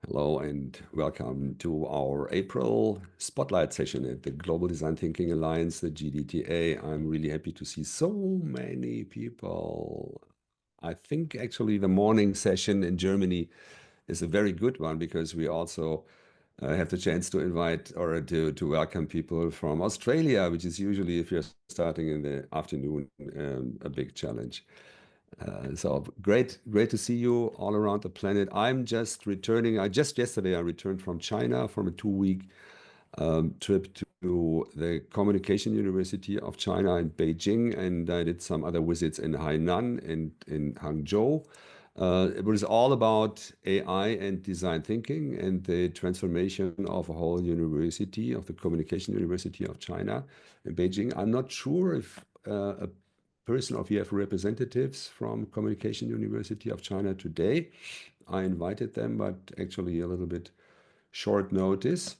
Hello and welcome to our April Spotlight session at the Global Design Thinking Alliance, the GDTA. I'm really happy to see so many people. I think actually the morning session in Germany is a very good one because we also have the chance to invite or to welcome people from Australia, which is usually, if you're starting in the afternoon, a big challenge. So great to see you all around the planet. I'm just returning. Just yesterday I returned from China from a 2-week trip to the Communication University of China in Beijing, and I did some other visits in Hainan and in Hangzhou. It was all about AI and design thinking and the transformation of a whole university, of the Communication University of China in Beijing. I'm not sure if a person or if you have representatives from Communication University of China today. I invited them, but actually a little bit short notice.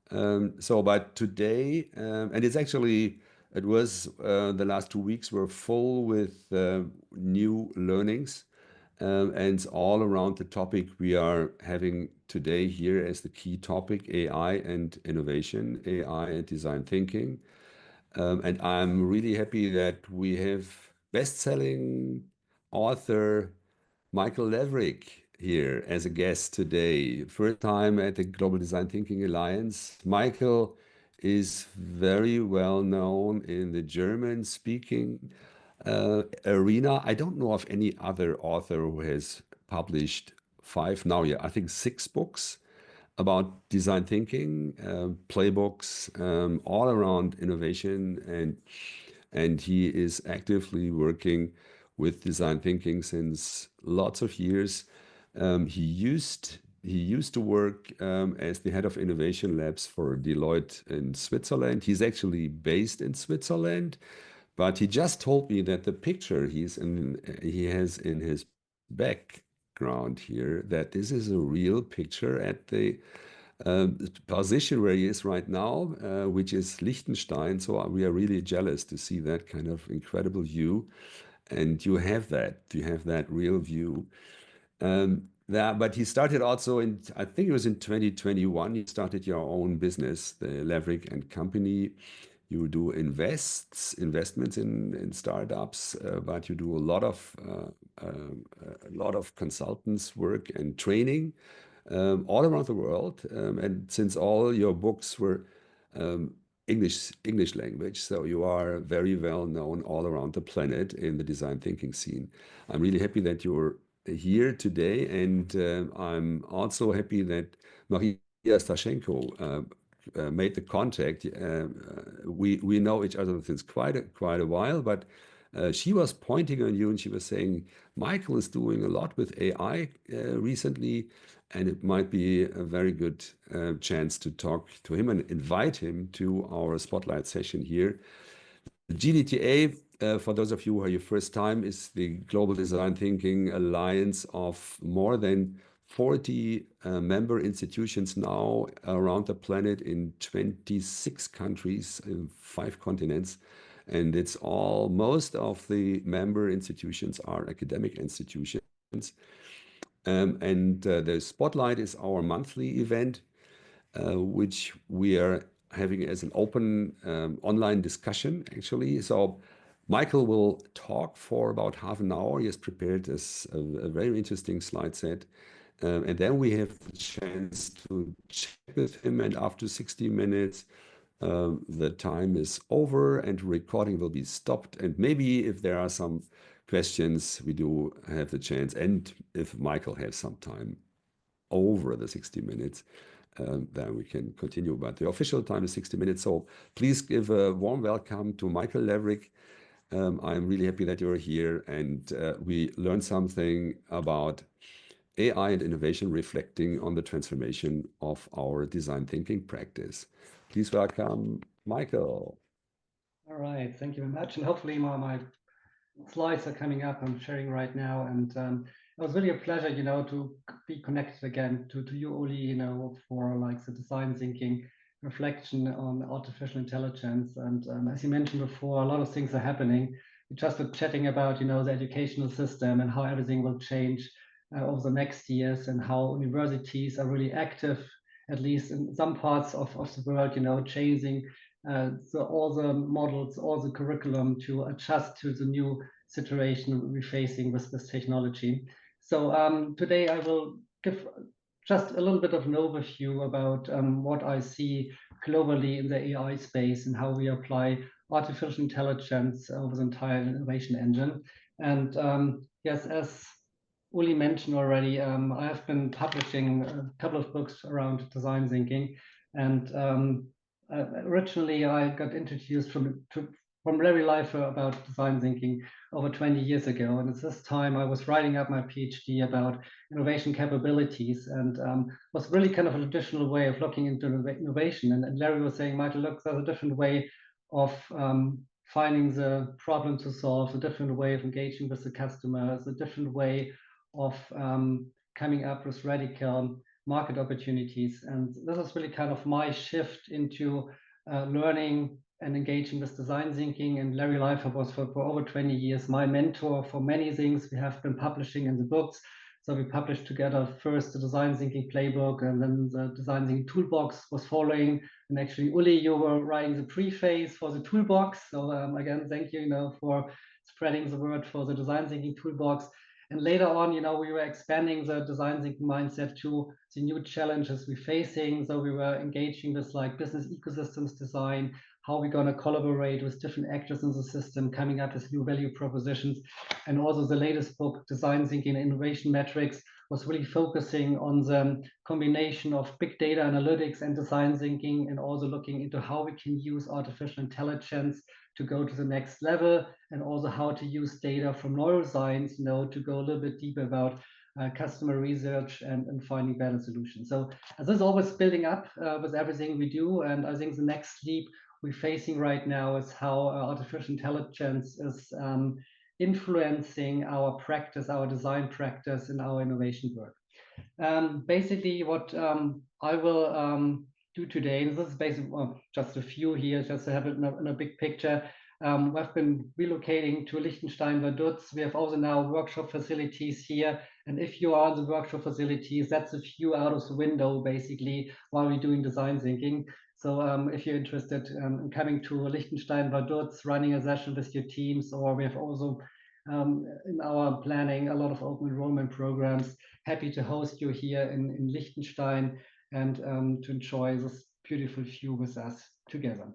But today, and it was the last 2 weeks were full with new learnings, and it's all around the topic we are having today here as the key topic: AI and innovation, AI and design thinking. And I'm really happy that we have best-selling author Michael Lewrick here as a guest today. First time at the Global Design Thinking Alliance. Michael is very well known in the German-speaking arena. I don't know of any other author who has published I think 6 books about design thinking, playbooks, all around innovation, and he is actively working with design thinking since lots of years. He used to work as the head of innovation labs for Deloitte in Switzerland. He's actually based in Switzerland, but he just told me that the picture he has in his background here, that this is a real picture at the position where he is right now, which is Liechtenstein. So we are really jealous to see that kind of incredible view. And you have that real view. But he started also I think it was in 2021, you started your own business, the Lewrick and Company. You do investments in startups, but you do a lot of consultants work and training all around the world. And since all your books were um, English language, so you are very well known all around the planet in the design thinking scene. I'm really happy that you're here today, and I'm also happy that Maria Stashenko made the contact. We know each other since quite a while, but she was pointing on you and she was saying, Michael is doing a lot with AI recently, and it might be a very good chance to talk to him and invite him to our spotlight session here. The GDTA, for those of you who are your first time, is the Global Design Thinking Alliance of more than 40 member institutions now around the planet in 26 countries in 5 continents. And most of the member institutions are academic institutions. The Spotlight is our monthly event, which we are having as an open online discussion, actually. So Michael will talk for about half an hour. He has prepared a very interesting slide set. And then we have the chance to check with him. And after 60 minutes, the time is over and recording will be stopped. And maybe if there are some questions, we do have the chance. And if Michael has some time over the 60 minutes, then we can continue. But the official time is 60 minutes. So please give a warm welcome to Michael Lewrick. I'm really happy that you're here, and we learned something about AI and innovation reflecting on the transformation of our design thinking practice. Please welcome Michael. All right, thank you very much. And hopefully my slides are coming up. I'm sharing right now. And it was really a pleasure, to be connected again to you, Uli, for like the design thinking reflection on artificial intelligence. And as you mentioned before, a lot of things are happening. We just were chatting about, the educational system and how everything will change over the next years, and how universities are really active, at least in some parts of the world, changing all the models, all the curriculum to adjust to the new situation we're facing with this technology. So today I will give just a little bit of an overview about what I see globally in the AI space and how we apply artificial intelligence over the entire innovation engine. And yes, as Uli mentioned already, I have been publishing a couple of books around design thinking. And originally I got introduced from Larry Leifer about design thinking over 20 years ago. And at this time I was writing up my PhD about innovation capabilities, and was really kind of an additional way of looking into innovation. And Larry was saying, Michael, look, there's a different way of finding the problem to solve, a different way of engaging with the customers, a different way of coming up with radical market opportunities. And this is really kind of my shift into learning and engaging with design thinking. And Larry Leifer was for over 20 years my mentor for many things we have been publishing in the books. So we published together first the design thinking playbook, and then the design thinking toolbox was following. And actually, Uli, you were writing the preface for the toolbox. So again, thank you, for spreading the word for the design thinking toolbox. And later on, we were expanding the design thinking mindset to the new challenges we're facing. So we were engaging with like business ecosystems design, how we're going to collaborate with different actors in the system, coming up with new value propositions. And also the latest book, Design Thinking and Innovation Metrics, was really focusing on the combination of big data analytics and design thinking, and also looking into how we can use artificial intelligence to go to the next level, and also how to use data from neuroscience, to go a little bit deeper about customer research and finding better solutions. So this is always building up with everything we do. And I think the next leap we're facing right now is how artificial intelligence is influencing our practice, our design practice, and our innovation work. Basically, what I will do today, and this is basically just a few here, just to have it in a big picture. We've been relocating to Liechtenstein, Vaduz. We have also now workshop facilities here. And if you are in the workshop facilities, that's a view out of the window, basically, while we're doing design thinking. So if you're interested in coming to Liechtenstein, Vaduz, running a session with your teams, or we have also in our planning a lot of open enrollment programs, happy to host you here in Liechtenstein and to enjoy this beautiful view with us together.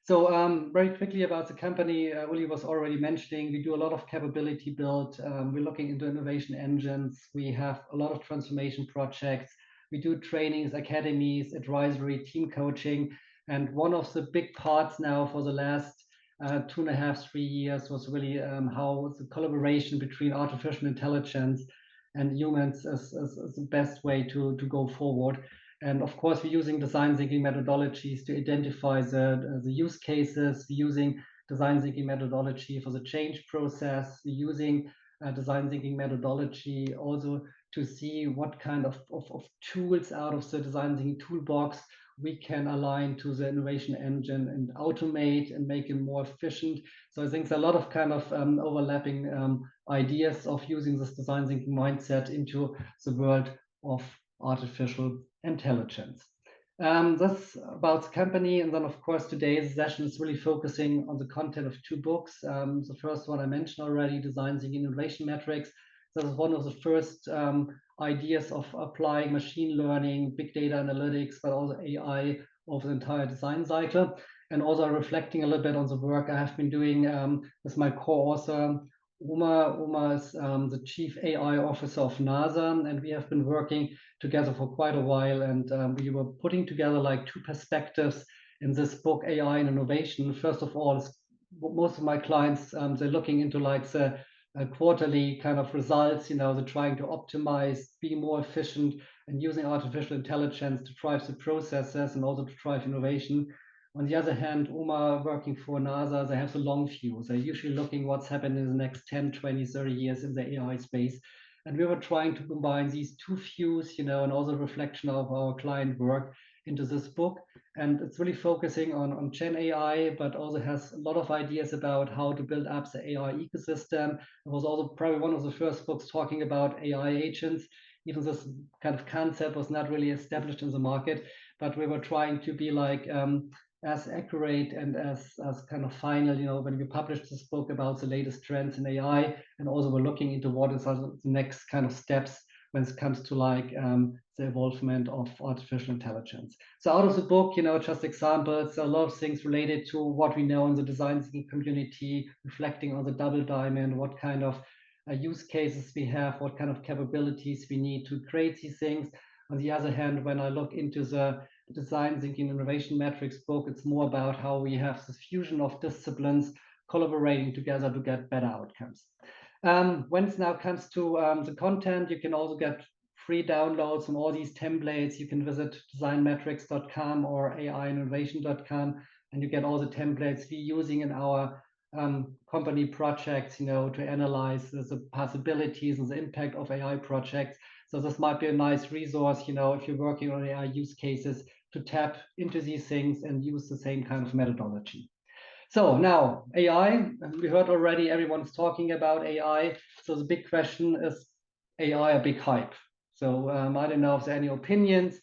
So very quickly about the company, Uli was already mentioning, we do a lot of capability build. We're looking into innovation engines. We have a lot of transformation projects. We do trainings, academies, advisory, team coaching. And one of the big parts now for the last 2.5, 3 years was really how the collaboration between artificial intelligence and humans is the best way to go forward. And of course, we're using design thinking methodologies to identify the use cases. We're using design thinking methodology for the change process. We're using design thinking methodology also to see what kind of tools out of the design thinking toolbox we can align to the innovation engine and automate and make it more efficient. So I think there's a lot of kind of overlapping ideas of using this design thinking mindset into the world of artificial intelligence. That's about the company. And then, of course, today's session is really focusing on the content of 2 books. The first one I mentioned already, Design Thinking Innovation Metrics. This is one of the first ideas of applying machine learning, big data analytics, but also AI over the entire design cycle. And also reflecting a little bit on the work I have been doing with my co-author, Uma. Uma is the Chief AI Officer of NASA, and we have been working together for quite a while. And we were putting together like 2 perspectives in this book, AI and Innovation. First of all, most of my clients, they're looking into like the quarterly kind of results, they're trying to optimize, be more efficient, and using artificial intelligence to drive the processes and also to drive innovation. On the other hand, Uma working for NASA, they have the long view. They're usually looking what's happening in the next 10, 20, 30 years in the AI space. And we were trying to combine these 2 views, and also reflection of our client work into this book. And it's really focusing on Gen AI, but also has a lot of ideas about how to build up the AI ecosystem. It was also probably one of the first books talking about AI agents. Even this kind of concept was not really established in the market, but we were trying to be like as accurate and as kind of final, when we published this book about the latest trends in AI, and also we're looking into what is the next kind of steps when it comes to like the evolvement of artificial intelligence. So out of the book, just examples, a lot of things related to what we know in the design thinking community, reflecting on the double diamond, what kind of use cases we have, what kind of capabilities we need to create these things. On the other hand, when I look into the design thinking innovation metrics book, it's more about how we have this fusion of disciplines collaborating together to get better outcomes. When it now comes to the content, you can also get free downloads from all these templates. You can visit designmetrics.com or aiinnovation.com, and you get all the templates we're using in our company projects, to analyze the possibilities and the impact of AI projects. So this might be a nice resource, if you're working on AI use cases, to tap into these things and use the same kind of methodology. So now AI, we heard already everyone's talking about AI. So the big question is AI a big hype? So I don't know if there are any opinions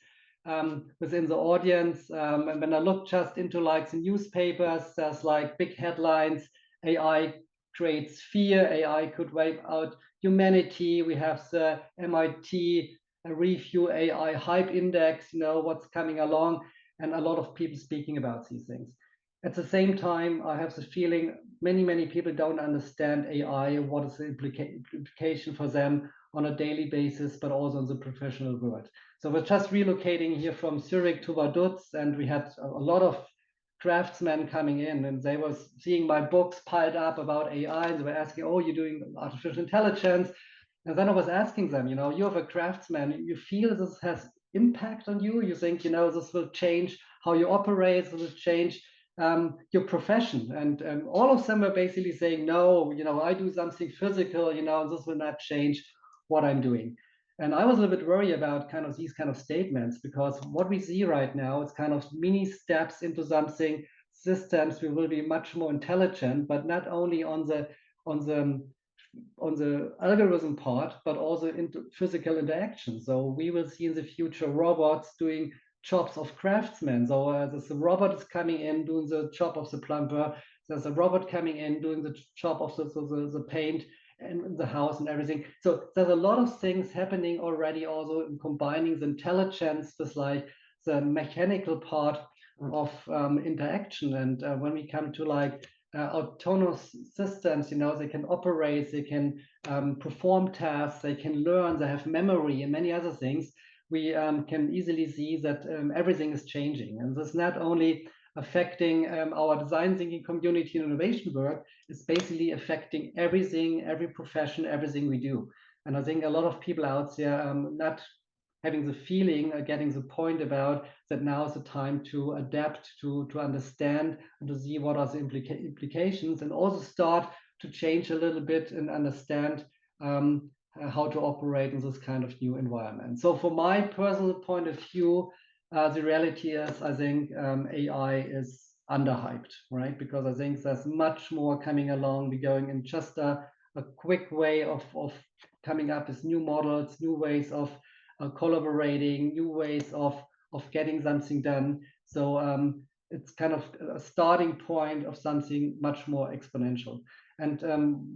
within the audience. And when I look just into like the newspapers, there's like big headlines: AI creates fear, AI could wipe out humanity. We have the MIT review AI hype index, what's coming along, and a lot of people speaking about these things. At the same time, I have the feeling many people don't understand AI, what is the implication for them on a daily basis, but also in the professional world. So we're just relocating here from Zurich to Vaduz, and we had a lot of craftsmen coming in, and they were seeing my books piled up about AI, and they were asking, oh, you're doing artificial intelligence. And then I was asking them, you're a craftsman, you feel this has impact on you? You think, this will change how you operate, this will change your profession? And all of them are basically saying, no, I do something physical, this will not change what I'm doing. And I was a little bit worried about kind of these kind of statements, because what we see right now is kind of mini steps into something, systems we will be much more intelligent, but not only on the algorithm part, but also into physical interaction. So we will see in the future robots doing jobs of craftsmen. So there's a robot is coming in doing the job of the plumber. There's a robot coming in doing the job of the paint and the house and everything. So there's a lot of things happening already, also in combining the intelligence with like the mechanical part of interaction. And when we come to like autonomous systems, they can operate, they can perform tasks, they can learn, they have memory and many other things. We can easily see that everything is changing. And this is not only affecting our design thinking community and innovation work, it's basically affecting everything, every profession, everything we do. And I think a lot of people out there not having the feeling, getting the point about that now is the time to adapt, to understand, and to see what are the implications, and also start to change a little bit and understand how to operate in this kind of new environment. So from my personal point of view, the reality is, I think AI is underhyped, right? Because I think there's much more coming along. We're going in just a quick way of coming up with new models, new ways of collaborating, new ways of getting something done. So it's kind of a starting point of something much more exponential. And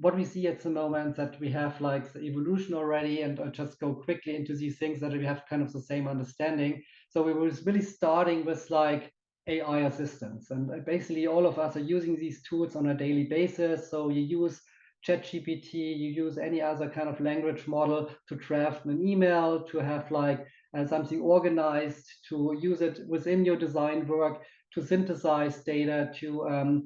what we see at the moment that we have like the evolution already, and I'll just go quickly into these things that we have kind of the same understanding. So we were really starting with like AI assistants, and basically all of us are using these tools on a daily basis. So you use ChatGPT, you use any other kind of language model to draft an email, to have like something organized, to use it within your design work, to synthesize data, to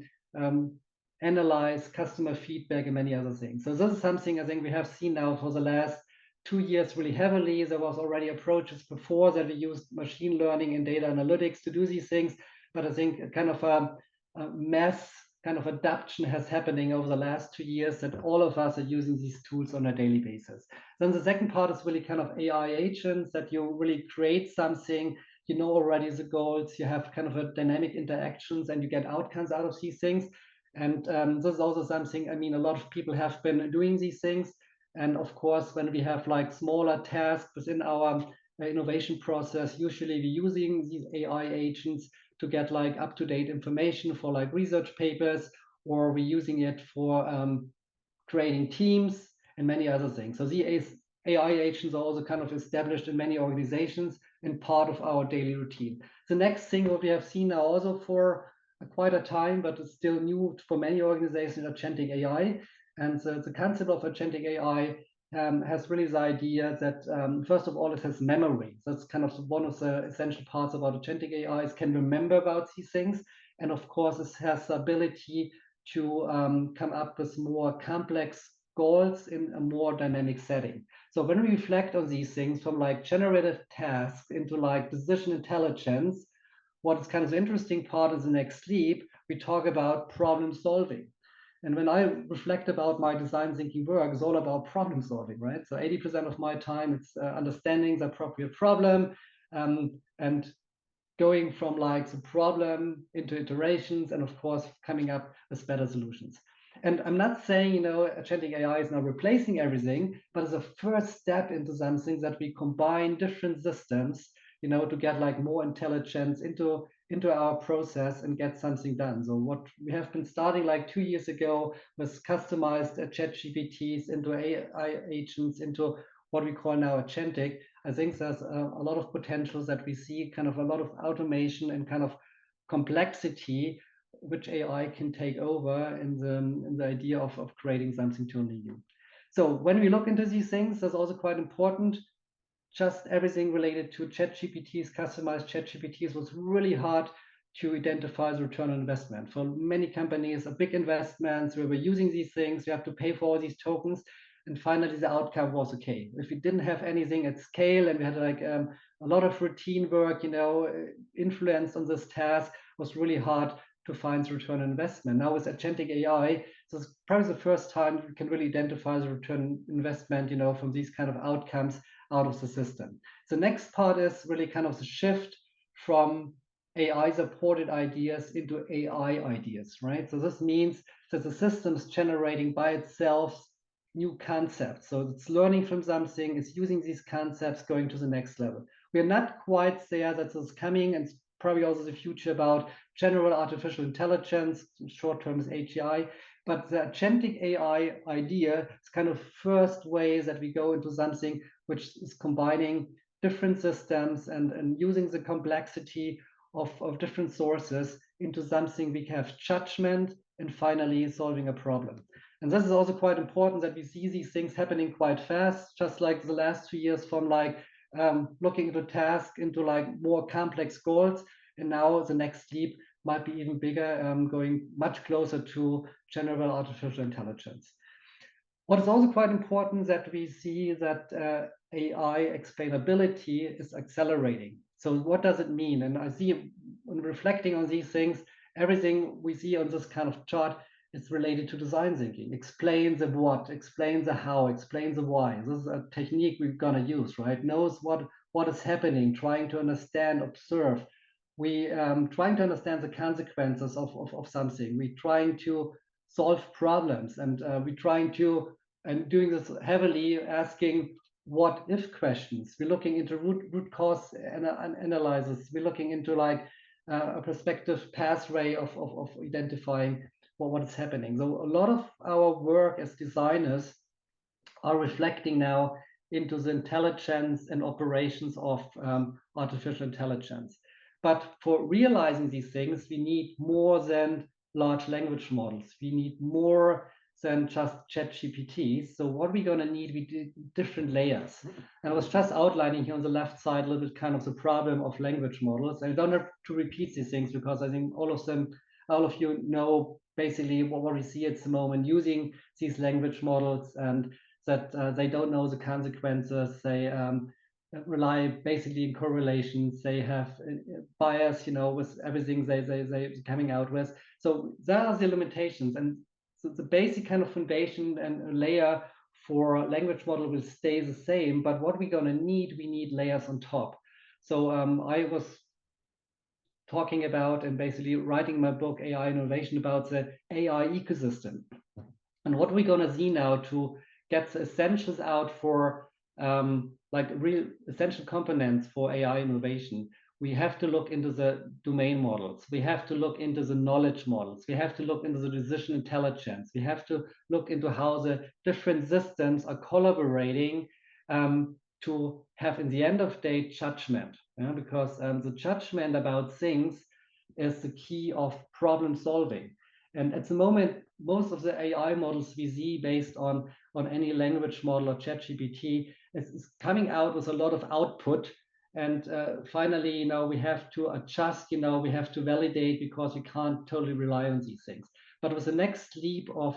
analyze customer feedback and many other things. So this is something I think we have seen now for the last 2 years really heavily. There was already approaches before that we used machine learning and data analytics to do these things, but I think kind of a mass kind of adoption has happening over the last 2 years that all of us are using these tools on a daily basis. Then the second part is really kind of AI agents, that you really create something you know already the goals, you have kind of a dynamic interactions, and you get outcomes out of these things. And this is also something, I mean, a lot of people have been doing these things. And of course, when we have like smaller tasks within our innovation process, usually we're using these AI agents to get like up-to-date information for like research papers, or we're using it for creating teams and many other things. So these AI agents are also kind of established in many organizations and part of our daily routine. The next thing what we have seen now also for quite a time, but it's still new for many organizations, agentic AI. And the concept of agentic AI has really the idea that first of all, it has memory. That's kind of one of the essential parts about agentic AI, is can remember about these things. And of course, it has the ability to come up with more complex goals in a more dynamic setting. So when we reflect on these things from like generative tasks into like decision intelligence, what is kind of the interesting part is the next sleep, we talk about problem solving. And when I reflect about my design thinking work, it's all about problem solving, right? So 80% of my time, it's understanding the appropriate problem, and going from like the problem into iterations, and of course coming up with better solutions. And I'm not saying, you know, agentic AI is now replacing everything, but it's a first step into something that we combine different systems, you know, to get like more intelligence into our process and get something done. So what we have been starting like 2 years ago with customized chat GPTs into AI agents, into what we call now agentic. I think there's a lot of potentials that we see, kind of a lot of automation and kind of complexity which AI can take over in the idea of creating something totally new. So when we look into these things, that's also quite important. Just everything related to chat GPTs, customized chat GPTs, was really hard to identify the return on investment. For many companies, a big investments, we were using these things, we have to pay for all these tokens, and finally the outcome was okay. If we didn't have anything at scale and we had like a lot of routine work, you know, influence on this task, was really hard to find the return on investment. Now with agentic AI, this is probably the first time you can really identify the return on investment, you know, from these kind of outcomes out of the system. The next part is really kind of the shift from AI supported ideas into AI ideas, right? So this means that the system is generating by itself new concepts. So it's learning from something, it's using these concepts, going to the next level. We are not quite there, that is coming, and probably also the future about general artificial intelligence, short term is AGI, but the agentic AI idea is kind of first way that we go into something which is combining different systems and using the complexity of different sources into something we can have judgment and finally solving a problem. And this is also quite important that we see these things happening quite fast, just like the last 2 years from like looking into tasks into like more complex goals. And now the next leap might be even bigger, going much closer to general artificial intelligence. What is also quite important that we see that AI explainability is accelerating. So what does it mean? And I see, when reflecting on these things, everything we see on this kind of chart is related to design thinking. Explain the what, explain the how, explain the why. This is a technique we're gonna use, right? Knows what is happening, trying to understand, observe. We trying to understand the consequences of something. We're trying to solve problems, and we're trying to, and doing this heavily, asking what if questions. We're looking into root cause analysis. We're looking into like a perspective pathway of identifying what is happening. So a lot of our work as designers are reflecting now into the intelligence and operations of artificial intelligence. But for realizing these things, we need more than large language models. We need more than just chat GPTs. So what we're going to need, we did different layers. And I was just outlining here on the left side a little bit kind of the problem of language models. I don't have to repeat these things because I think all of you know basically what we see at the moment using these language models, and that they don't know the consequences. They rely basically in correlations. They have bias, you know, with everything they coming out with. So there are the limitations, and so the basic kind of foundation and layer for language model will stay the same. But what we're gonna need, we need layers on top. So I was talking about and basically writing my book AI Innovation about the AI ecosystem. And what we're going to see now to get the essentials out for like real essential components for AI innovation, we have to look into the domain models. We have to look into the knowledge models. We have to look into the decision intelligence. We have to look into how the different systems are collaborating to have, in the end of the day, judgment. Because the judgment about things is the key of problem solving. And at the moment, most of the AI models we see based on any language model or ChatGPT is coming out with a lot of output. And finally, we have to adjust, we have to validate because we can't totally rely on these things. But with the next leap of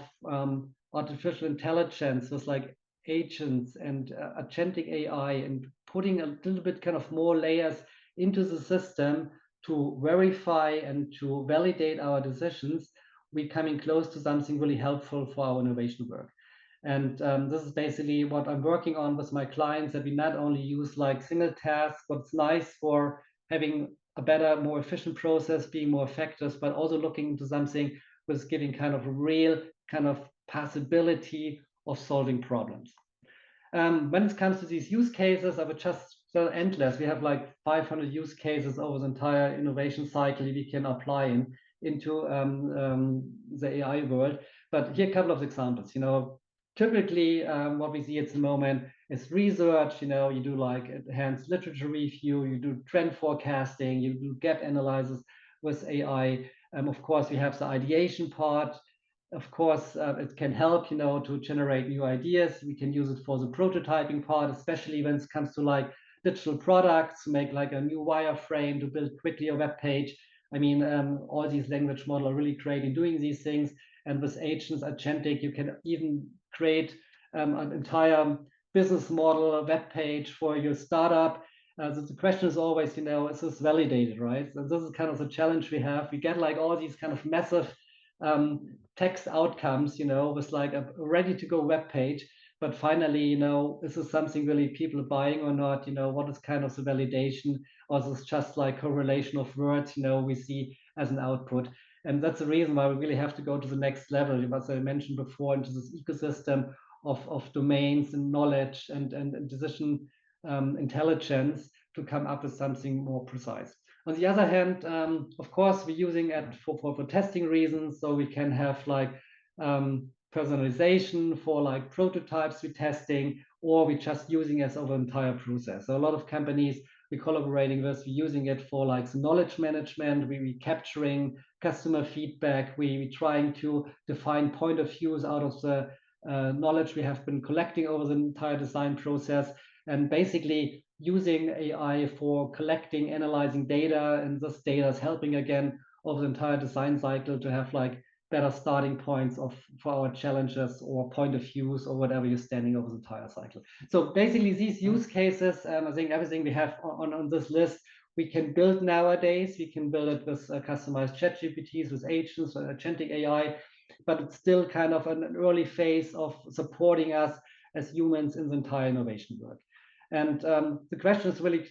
artificial intelligence, with like agents and agentic AI and putting a little bit kind of more layers into the system to verify and to validate our decisions, we're coming close to something really helpful for our innovation work. And this is basically what I'm working on with my clients, that we not only use like single tasks, what's nice for having a better, more efficient process, being more effective, but also looking into something with giving kind of a real kind of possibility of solving problems. When it comes to these use cases, I would just so endless. We have like 500 use cases over the entire innovation cycle we can apply into the AI world. But here are a couple of examples. Typically what we see at the moment is research. You do like enhanced literature review, you do trend forecasting, you do gap analysis with AI. Of course, we have the ideation part. Of course, it can help, to generate new ideas. We can use it for the prototyping part, especially when it comes to like digital products, make like a new wireframe to build quickly a web page. I mean, all these language models are really great in doing these things. And with agents, agentic, you can even create an entire business model, a web page for your startup. So the question is always, is this validated, right? So this is kind of the challenge we have. We get like all these kind of massive text outcomes, with like a ready-to-go web page. But finally, is this something really people are buying or not? What is kind of the validation? Or is this just like correlation of words, we see as an output? And that's the reason why we really have to go to the next level, as I mentioned before, into this ecosystem of domains and knowledge and decision intelligence to come up with something more precise. On the other hand, of course, we're using it for testing reasons, so we can have like personalization for like prototypes we're testing, or we're just using it as over the entire process. So a lot of companies we're collaborating with, we're using it for like knowledge management, we're capturing customer feedback, we're trying to define point of views out of the knowledge we have been collecting over the entire design process, and basically using AI for collecting, analyzing data, and this data is helping again over the entire design cycle to have like better starting points for our challenges or point of views or whatever you're standing over the entire cycle. So basically these use cases, I think everything we have on this list, we can build nowadays. We can build it with customized ChatGPTs, with agents, agentic AI, but it's still kind of an early phase of supporting us as humans in the entire innovation work. And the question is really,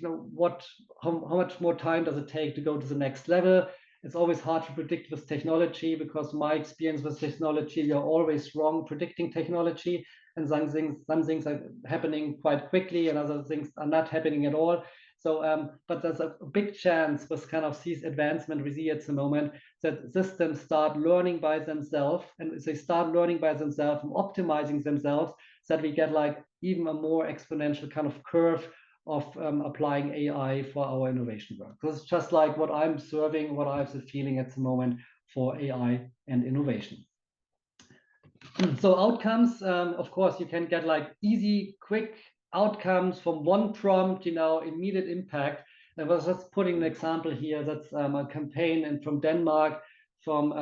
how much more time does it take to go to the next level? It's always hard to predict with technology, because my experience with technology, you're always wrong predicting technology, and some things are happening quite quickly and other things are not happening at all. So, but there's a big chance with kind of these advancements we see at the moment that systems start learning by themselves, and if they start learning by themselves and optimizing themselves, that we get like even a more exponential kind of curve of applying AI for our innovation work. Because it's just like what I'm observing, what I have the feeling at the moment for AI and innovation. So outcomes, of course, you can get like easy, quick outcomes from one prompt, immediate impact. I was just putting an example here. That's a campaign from Denmark, from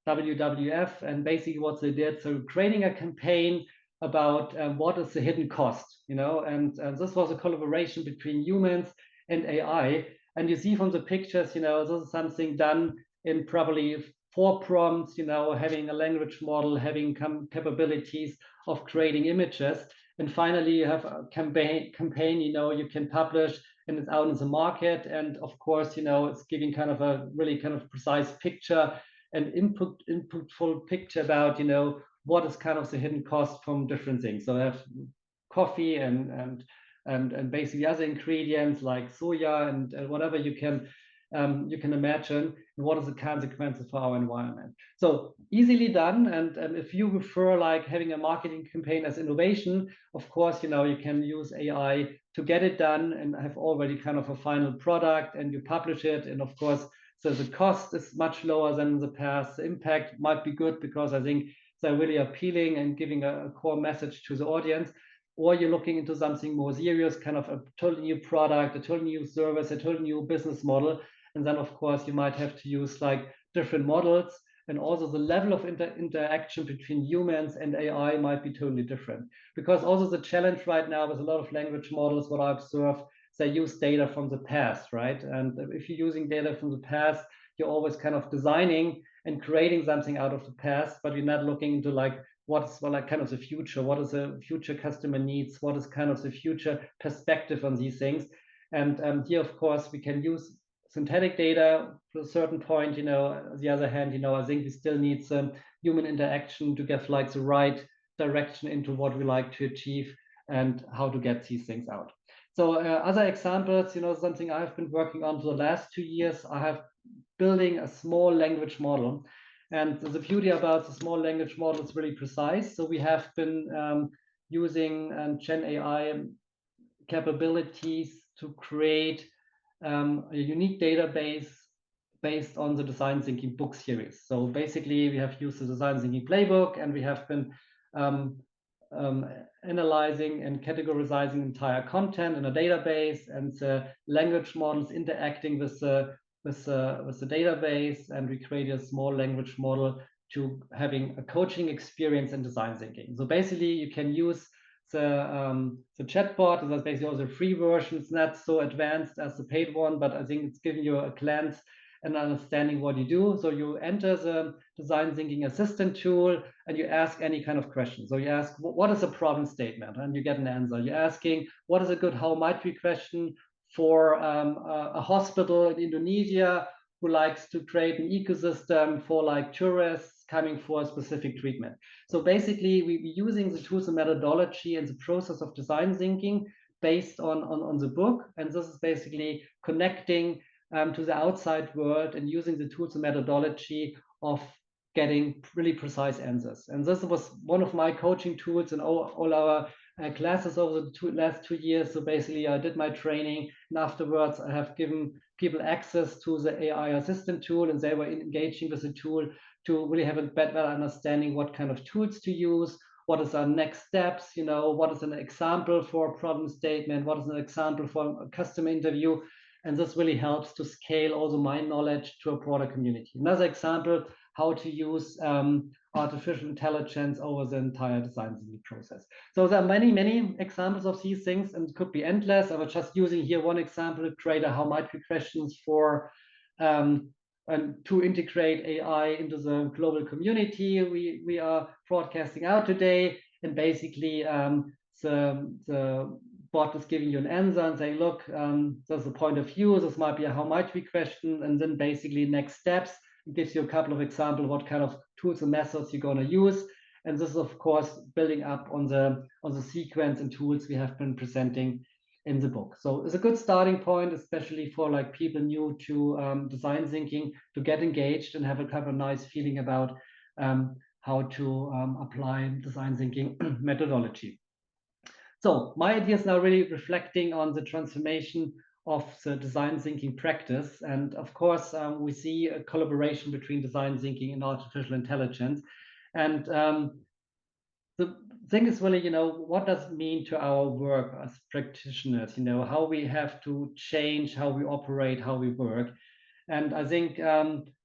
WWF, and basically what they did, so creating a campaign about what is the hidden cost, and this was a collaboration between humans and AI. And you see from the pictures, this is something done in probably 4 prompts, having a language model, having capabilities of creating images. And finally, you have a campaign, you can publish and it's out in the market. And of course, it's giving kind of a really kind of precise picture and inputful picture about, what is kind of the hidden cost from different things. So I have coffee and basically other ingredients like soya and whatever you can imagine, and what is the consequences for our environment. So easily done. And if you prefer like having a marketing campaign as innovation, of course, you can use AI to get it done and have already kind of a final product, and you publish it. And of course, so the cost is much lower than in the past. The impact might be good because I think they're really appealing and giving a core message to the audience. Or you're looking into something more serious, kind of a totally new product, a totally new service, a totally new business model. And then, of course, you might have to use like different models. And also the level of interaction between humans and AI might be totally different. Because also the challenge right now with a lot of language models, what I observe, they use data from the past, right? And if you're using data from the past, you're always kind of designing and creating something out of the past, but you're not looking into like what's like kind of the future, what is the future customer needs, what is kind of the future perspective on these things. And here, of course, we can use synthetic data to a certain point. On the other hand, I think we still need some human interaction to get like the right direction into what we like to achieve and how to get these things out. So other examples, something I've been working on for the last 2 years, I have building a small language model. And the beauty about the small language model is really precise. So we have been using Gen AI capabilities to create a unique database based on the design thinking book series. So basically, we have used the design thinking playbook, and we have been analyzing and categorizing entire content in a database, and the language models interacting with the database, and we created a small language model to having a coaching experience in design thinking. So basically, you can use the chatbot, and that's basically also a free version. It's not so advanced as the paid one, but I think it's giving you a glance and understanding what you do. So you enter the design thinking assistant tool and you ask any kind of question. So you ask, what is a problem statement? And you get an answer. You're asking, what is a good how might we question for a hospital in Indonesia who likes to create an ecosystem for like tourists coming for a specific treatment. So basically, we're using the tools and methodology and the process of design thinking based on the book. And this is basically connecting to the outside world and using the tools and methodology of getting really precise answers. And this was one of my coaching tools in all our classes over the last 2 years. So basically, I did my training, and afterwards, I have given people access to the AI assistant tool, and they were engaging with the tool to really have a better understanding what kind of tools to use, what is our next steps, what is an example for a problem statement, what is an example for a customer interview. And this really helps to scale also my knowledge to a broader community. Another example, how to use artificial intelligence over the entire design thinking process. So there are many, many examples of these things, and it could be endless. I was just using here one example to create a how might we questions for and to integrate AI into the global community we are broadcasting out today. And basically, the bot is giving you an answer and saying, look, there's a point of view. This might be a how might we question, and then basically next steps. It gives you a couple of examples what kind of tools and methods you're going to use. And this is, of course, building up on the sequence and tools we have been presenting in the book. So it's a good starting point, especially for like people new to design thinking, to get engaged and have a kind of nice feeling about how to apply design thinking methodology. So my idea is now really reflecting on the transformation of the design thinking practice. And of course, we see a collaboration between design thinking and artificial intelligence. And the thing is really, what does it mean to our work as practitioners, how we have to change how we operate, how we work. And I think,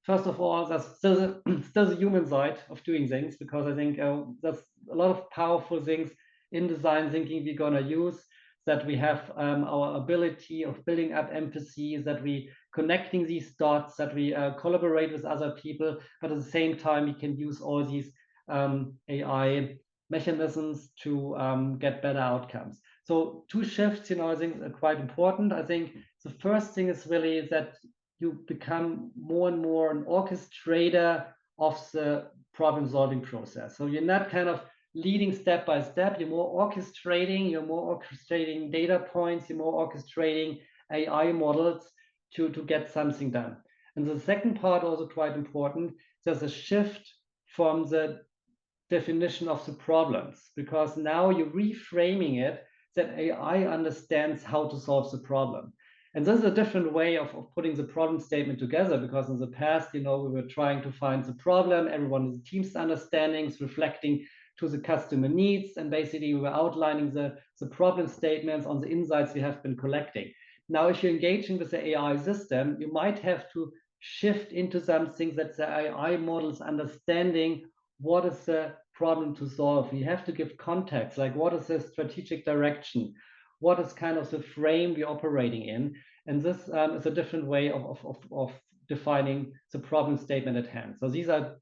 first of all, there's still the human side of doing things, because I think there's a lot of powerful things in design thinking we're going to use, that we have our ability of building up empathy, that we connecting these dots, that we collaborate with other people, but at the same time, we can use all these AI mechanisms to get better outcomes. So two shifts, I think are quite important. I think the first thing is really that you become more and more an orchestrator of the problem solving process. So you're not kind of leading step by step, you're more orchestrating data points, you're more orchestrating AI models to get something done. And the second part, also quite important, there's a shift from the definition of the problems, because now you're reframing it that AI understands how to solve the problem. And this is a different way of putting the problem statement together, because in the past, we were trying to find the problem, everyone in the team's understandings, reflecting to the customer needs, and basically we were outlining the problem statements on the insights we have been collecting. Now, if you're engaging with the AI system, you might have to shift into something that the AI model's understanding what is the problem to solve. You have to give context, like what is the strategic direction, what is kind of the frame we're operating in, and this is a different way of defining the problem statement at hand. So these are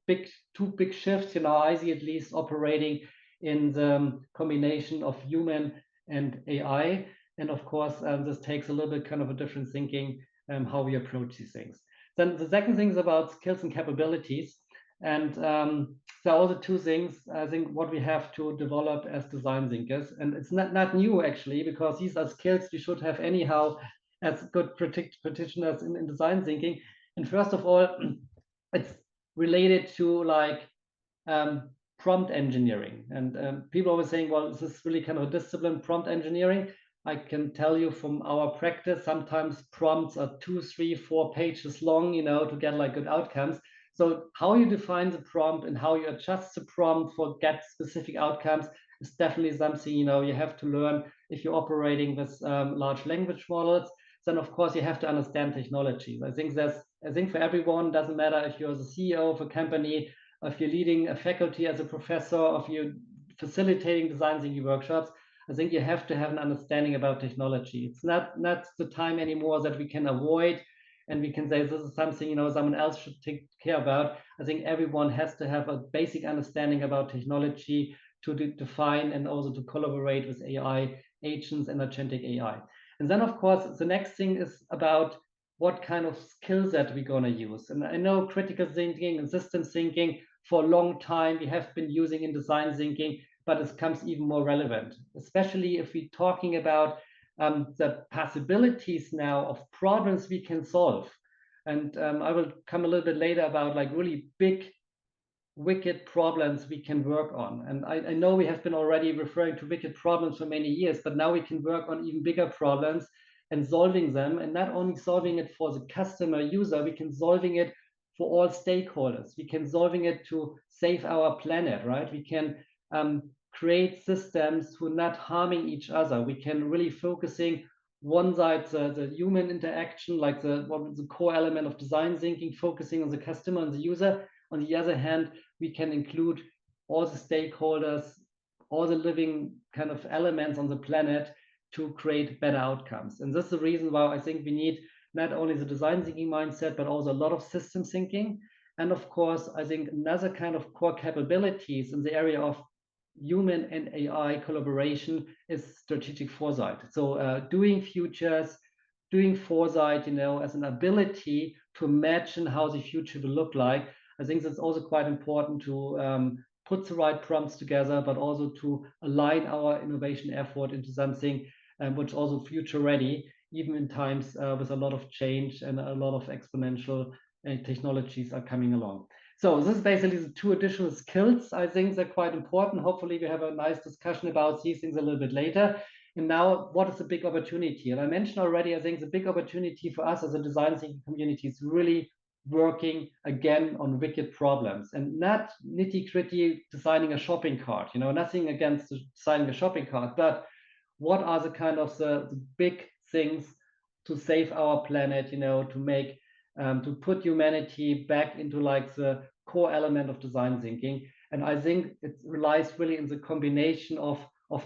two big shifts, I see at least operating in the combination of human and AI. And of course, this takes a little bit kind of a different thinking how we approach these things. Then the second thing is about skills and capabilities. And there are also two things, I think, what we have to develop as design thinkers. And it's not new, actually, because these are skills we should have anyhow as good practitioners in design thinking. And first of all, it's related to like prompt engineering. And people are always saying, well, is this really kind of a discipline, prompt engineering? I can tell you from our practice, sometimes prompts are 2, 3, 4 pages long, to get like good outcomes. So how you define the prompt and how you adjust the prompt for get specific outcomes is definitely something, you have to learn if you're operating with large language models. Then of course you have to understand technologies. I think for everyone, doesn't matter if you're the CEO of a company, if you're leading a faculty as a professor, or if you're facilitating design thinking workshops, I think you have to have an understanding about technology. It's not the time anymore that we can avoid and we can say this is something someone else should take care about. I think everyone has to have a basic understanding about technology to define and also to collaborate with AI agents and agentic AI. And then of course the next thing is about what kind of skill set we're going to use. And I know critical thinking and systems thinking for a long time we have been using in design thinking, but it becomes even more relevant, especially if we're talking about the possibilities now of problems we can solve. And I will come a little bit later about like really big, wicked problems we can work on. And I know we have been already referring to wicked problems for many years, but now we can work on even bigger problems and solving them, and not only solving it for the customer user, we can solving it for all stakeholders. We can solving it to save our planet, right? We can create systems who are not harming each other. We can really focusing one side, the human interaction, like the core element of design thinking, focusing on the customer and the user. On the other hand, we can include all the stakeholders, all the living kind of elements on the planet to create better outcomes. And this is the reason why I think we need not only the design thinking mindset, but also a lot of system thinking. And of course, I think another kind of core capabilities in the area of human and AI collaboration is strategic foresight. So doing futures, doing foresight, as an ability to imagine how the future will look like. I think that's also quite important to put the right prompts together, but also to align our innovation effort into something which also future ready, even in times with a lot of change and a lot of exponential technologies are coming along. So this is basically the two additional skills I think they're quite important. Hopefully we have a nice discussion about these things a little bit later. And now, what is the big opportunity? And I mentioned already, I think the big opportunity for us as a design thinking community is really working again on wicked problems and not nitty-gritty designing a shopping cart. Nothing against designing a shopping cart, but what are the kind of the big things to save our planet, to make to put humanity back into like the core element of design thinking. And I think it relies really in the combination of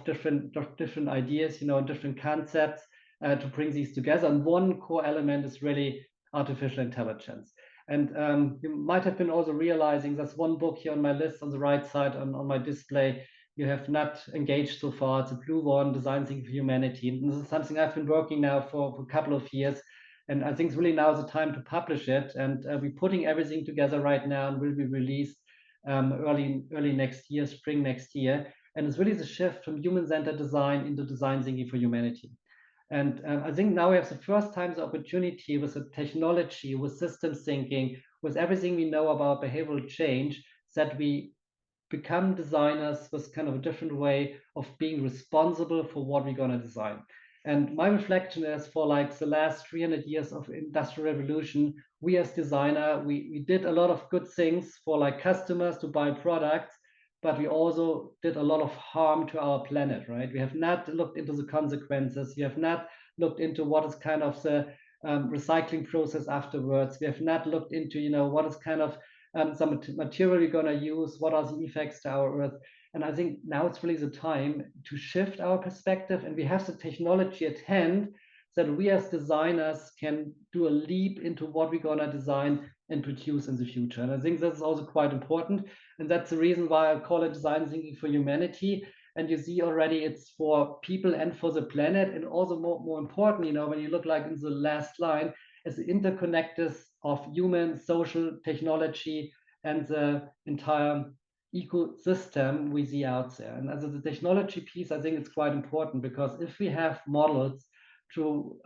different ideas, different concepts to bring these together. And one core element is really artificial intelligence. And you might have been also realizing there's one book here on my list on the right side on my display, you have not engaged so far. It's a blue one, Design Thinking for Humanity. And this is something I've been working now for a couple of years. And I think it's really now the time to publish it. And we're putting everything together right now and will be released early next year, spring next year. And it's really the shift from human-centered design into design thinking for humanity. And I think now we have the first time the opportunity with the technology, with systems thinking, with everything we know about behavioral change, that we become designers with kind of a different way of being responsible for what we're going to design. And my reflection is for like the last 300 years of industrial revolution, we as designer, we did a lot of good things for like customers to buy products, but we also did a lot of harm to our planet, right? We have not looked into the consequences. We have not looked into what is kind of the recycling process afterwards. We have not looked into, what is kind of some material we're going to use, what are the effects to our Earth. And I think now it's really the time to shift our perspective, and we have the technology at hand so that we as designers can do a leap into what we're going to design and produce in the future. And I think that's also quite important. And that's the reason why I call it design thinking for humanity. And you see already it's for people and for the planet. And also more important, when you look like in the last line, as the interconnectors of human, social, technology, and the entire ecosystem we see out there. And as the technology piece, I think it's quite important, because if we have models to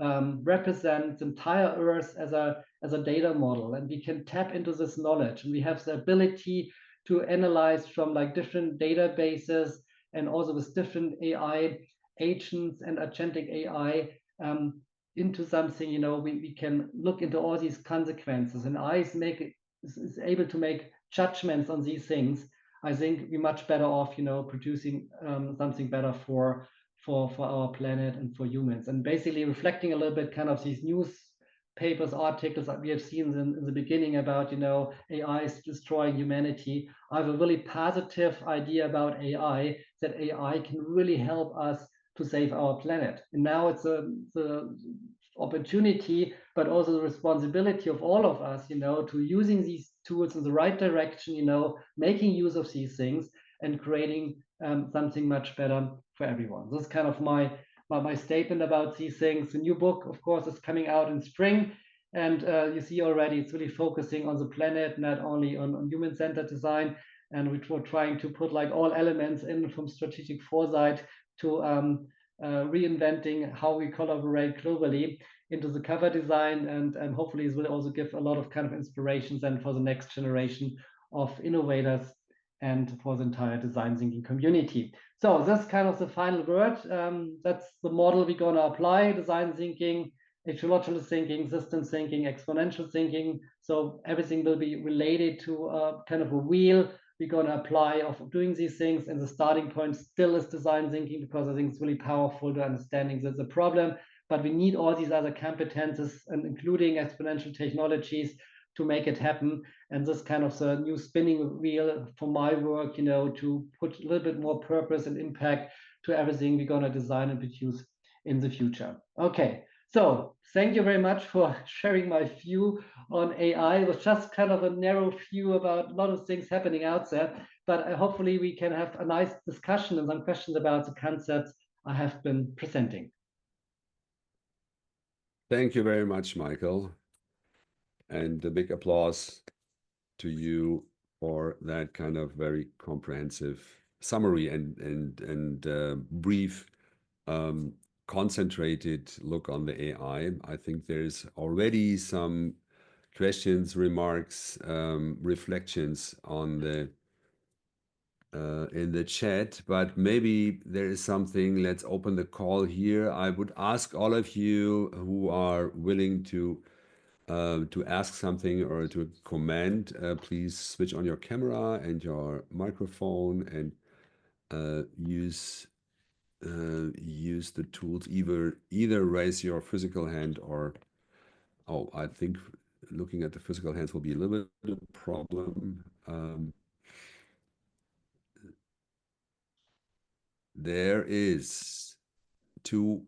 represent the entire Earth as a data model, and we can tap into this knowledge, and we have the ability to analyze from like different databases, and also with different AI agents and agentic AI into something, we can look into all these consequences, and is able to make judgments on these things. I think we're much better off, producing something better for our planet and for humans. And basically reflecting a little bit kind of these newspapers, articles that we have seen in the beginning about, AI is destroying humanity. I have a really positive idea about AI, that AI can really help us to save our planet. And now it's the opportunity, but also the responsibility of all of us, to using these tools in the right direction, making use of these things and creating something much better for everyone. This is kind of my statement about these things. The new book, of course, is coming out in spring. And you see already it's really focusing on the planet, not only on human-centered design. And we're trying to put like all elements in, from strategic foresight to reinventing how we collaborate globally, into the cover design. And hopefully this will also give a lot of kind of inspirations and for the next generation of innovators and for the entire design thinking community. So that's kind of the final word. That's the model we're going to apply: design thinking, ecological thinking, systems thinking, exponential thinking. So everything will be related to kind of a wheel we're going to apply of doing these things. And the starting point still is design thinking, because I think it's really powerful to understanding the problem. But we need all these other competences, and including exponential technologies, to make it happen. And this kind of the new spinning wheel for my work, to put a little bit more purpose and impact to everything we're going to design and produce in the future. Okay, so thank you very much for sharing my view on AI. It was just kind of a narrow view about a lot of things happening out there, but hopefully we can have a nice discussion and some questions about the concepts I have been presenting. Thank you very much, Michael. And a big applause to you for that kind of very comprehensive summary and brief, concentrated look on the AI. I think there's already some questions, remarks, reflections on the in the chat, but maybe there is something. Let's open the call here. I would ask all of you who are willing to ask something or to comment, please switch on your camera and your microphone and use the tools. Either raise your physical hand or, oh, I think looking at the physical hands will be a little bit of a problem. There is two.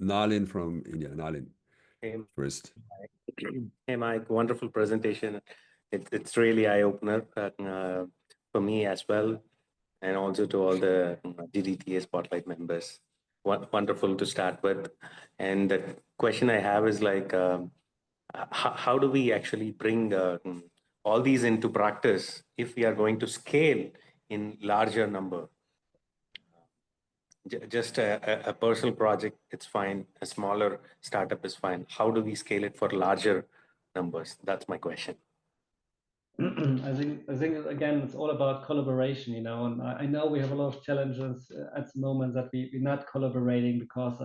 Nalin from India. Nalin, first. Hey, Mike, wonderful presentation. It's really eye-opener for me as well. and also to all the GDTA Spotlight members. Wonderful to start with. And the question I have is like, how do we actually bring all these into practice if we are going to scale in larger number? Just a personal project, it's fine. A smaller startup is fine. How do we scale it for larger numbers? That's my question. I think again, it's all about collaboration, you know, and I know we have a lot of challenges at the moment that we're not collaborating because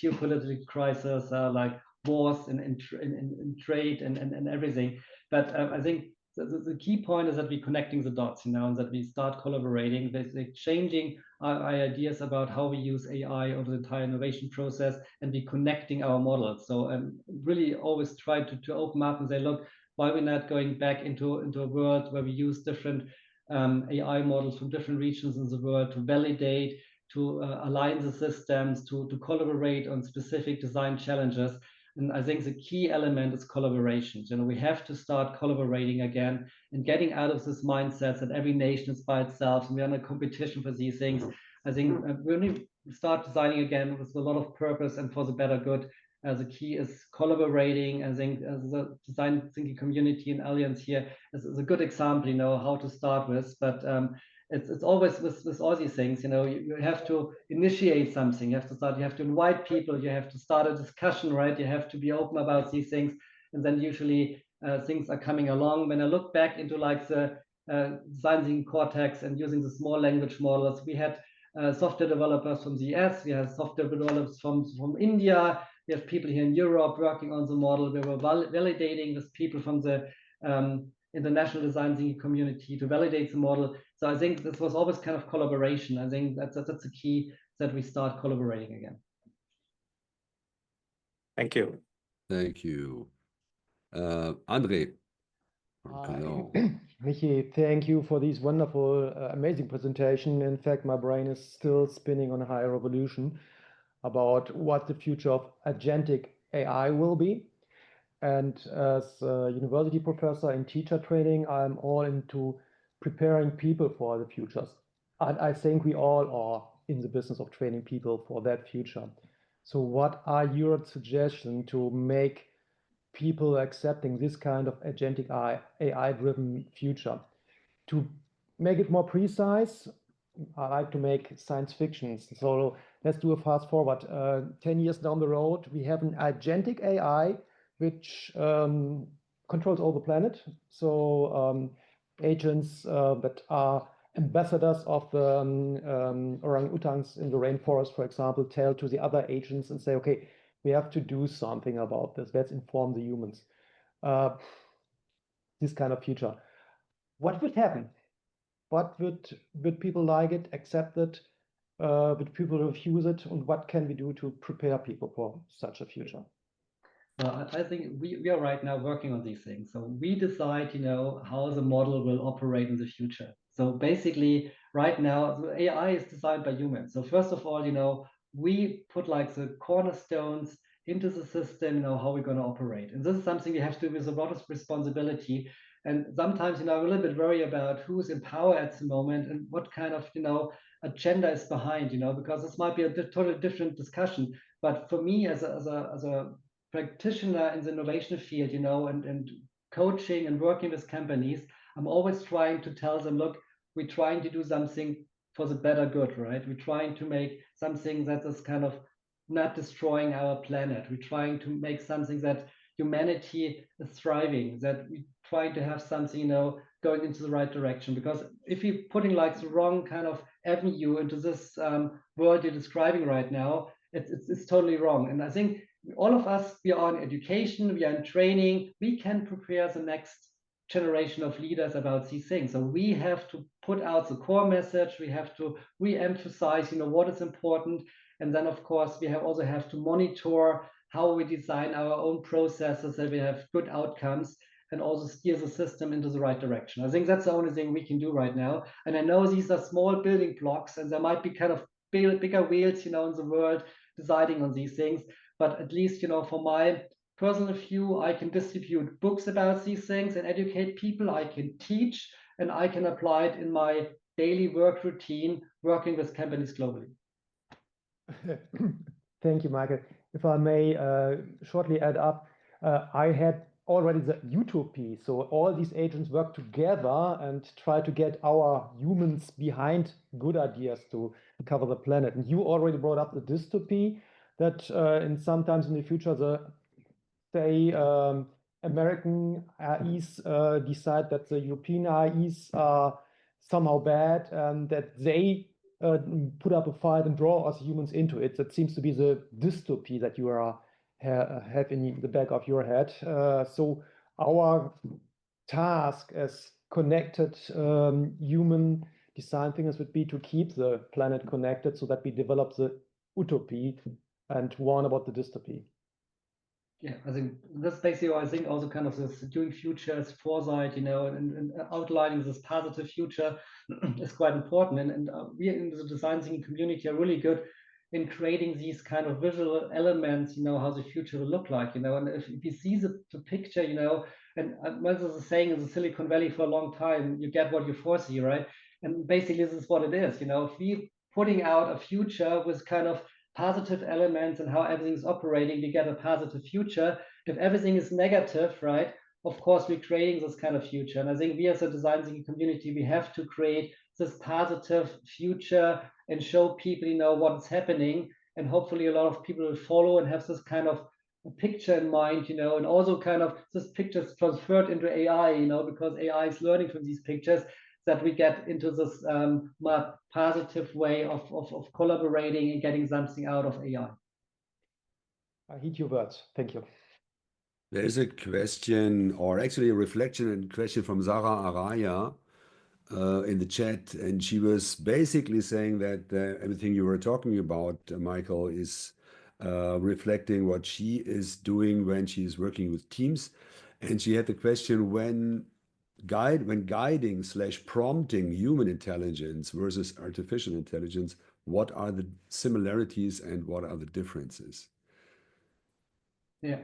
geopolitical crisis, like wars in trade and everything. But I think the key point is that we're connecting the dots, you know, and that we start collaborating, basically changing our ideas about how we use AI over the entire innovation process, and be connecting our models. So really always try to open up and say, look, why we're not going back into a world where we use different AI models from different regions in the world to validate, to align the systems, to collaborate on specific design challenges. And I think the key element is collaboration. You know, we have to start collaborating again and getting out of this mindset that every nation is by itself and we're in a competition for these things. I think when we start designing again with a lot of purpose and for the better good, the key is collaborating. I think the design thinking community and Alliance here is a good example, you know, how to start with. But it's always with all these things, you know, you have to initiate something. You have to start, you have to invite people, you have to start a discussion, right? You have to be open about these things. And then usually things are coming along. When I look back into like the design thinking cortex and using the small language models, we had software developers from the US, we had software developers from India, we have people here in Europe working on the model. We were validating with people from the international design thinking community to validate the model. So I think this was always kind of collaboration. I think that's the key, that we start collaborating again. Thank you. Thank you. Andre. Michi, thank you for this wonderful, amazing presentation. In fact, my brain is still spinning on a high revolution about what the future of agentic AI will be. And as a university professor in teacher training, I'm all into preparing people for the futures. And I think we all are in the business of training people for that future. So what are your suggestions to make people accepting this kind of agentic AI-driven future? To make it more precise, I like to make science fiction. So let's do a fast forward. 10 years down the road, we have an agentic AI which controls all the planet. So agents that are ambassadors of the orangutans in the rainforest, for example, tell to the other agents and say, okay, we have to do something about this. Let's inform the humans. This kind of future. What would happen? What would people like it, accept it? Would people refuse it? And what can we do to prepare people for such a future? Well, I think we are right now working on these things. So we decide, you know, how the model will operate in the future. So basically, right now, the AI is designed by humans. So first of all, you know, we put like the cornerstones into the system, you know, how we're going to operate. And this is something we have to do with a lot of responsibility. And sometimes, you know, I'm a little bit worried about who's in power at the moment and what kind of, you know, agenda is behind, you know, because this might be a totally different discussion. But for me, as a practitioner in the innovation field, you know, and coaching and working with companies, I'm always trying to tell them, look, we're trying to do something for the better good, right? We're trying to make something that is kind of not destroying our planet. We're trying to make something that humanity is thriving, that we're trying to have something, you know, going into the right direction. Because if you're putting like the wrong kind of avenue into this world you're describing right now, it's totally wrong. And I think all of us, we are in education, we are in training, we can prepare the next generation of leaders about these things. So we have to put out the core message, we have to re-emphasize, you know, what is important. And then of course, we also have to monitor how we design our own processes, that we have good outcomes, and also steer the system into the right direction. I think that's the only thing we can do right now. And I know these are small building blocks, and there might be kind of bigger wheels, you know, in the world deciding on these things. But at least, you know, for my personal view, I can distribute books about these things and educate people. I can teach, and I can apply it in my daily work routine working with companies globally? Thank you, Michael. If I may shortly add up, I had already the utopia. So all these agents work together and try to get our humans behind good ideas to cover the planet. And you already brought up the dystopia that sometimes in the future, say American AIs decide that the European AIs are somehow bad and that they put up a fight and draw us humans into it. That seems to be the dystopia that you have in the back of your head. So our task as connected human design thinkers would be to keep the planet connected so that we develop the utopia and warn about the dystopia. Yeah, I think that's basically, I think, also kind of this doing futures foresight, and outlining this positive future is quite important. And we in the design thinking community are really good in creating these kind of visual elements, how the future will look like, and if you see the picture, and there's a saying in the Silicon Valley for a long time, you get what you foresee, right? And basically this is what it is, if we putting out a future with kind of positive elements and how everything's operating, we get a positive future. If everything is negative, right, of course, we're creating this kind of future. And I think we as a design thinking community, we have to create this positive future and show people, what's happening. And hopefully a lot of people will follow and have this kind of a picture in mind, and also kind of this picture is transferred into AI, because AI is learning from these pictures, that we get into this more positive way of collaborating and getting something out of AI. I heed your words. Thank you. There is a question, or actually a reflection and question from Zara Araya in the chat, and she was basically saying that everything you were talking about, Michael, is reflecting what she is doing when she is working with teams. And she had the question, when guiding / prompting human intelligence versus artificial intelligence, what are the similarities and what are the differences? Yeah.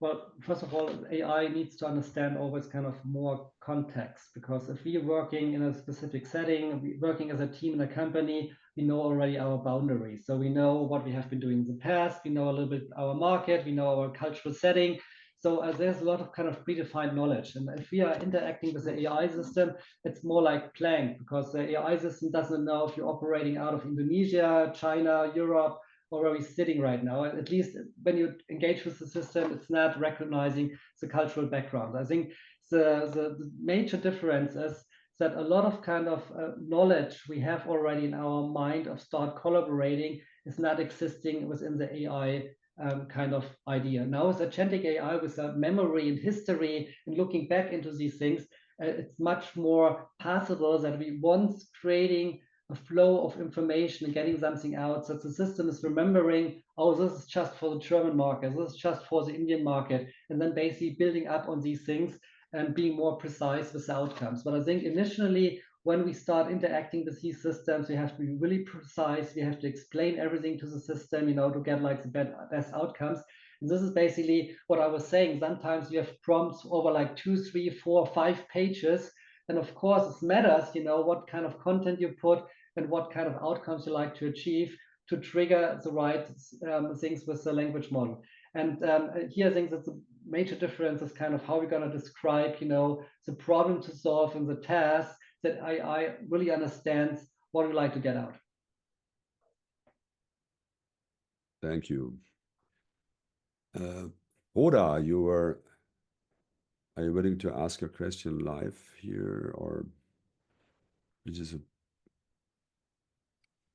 Well, first of all, AI needs to understand always kind of more context, because if we are working in a specific setting, we're working as a team in a company, we know already our boundaries. So we know what we have been doing in the past, we know a little bit our market, we know our cultural setting. So there's a lot of kind of predefined knowledge. And if we are interacting with the AI system, it's more like Planck, because the AI system doesn't know if you're operating out of Indonesia, China, Europe, or where we're sitting right now. At least when you engage with the system, it's not recognizing the cultural background. I think the major difference is that a lot of kind of knowledge we have already in our mind of start collaborating is not existing within the AI kind of idea. Now with agentic AI, with memory and history and looking back into these things, it's much more possible that we once creating a flow of information and getting something out, so that the system is remembering, oh, this is just for the German market, this is just for the Indian market, and then basically building up on these things and being more precise with the outcomes. But I think initially, when we start interacting with these systems, we have to be really precise. We have to explain everything to the system, to get like the best outcomes. And this is basically what I was saying. Sometimes we have prompts over like 2, 3, 4, 5 pages. And of course, it matters, what kind of content you put and what kind of outcomes you like to achieve to trigger the right things with the language model. And here I think that's a major difference is kind of how we're going to describe, the problem to solve and the task that AI really understands what we like to get out. Thank you. Oda, are you willing to ask a question live here, or just a...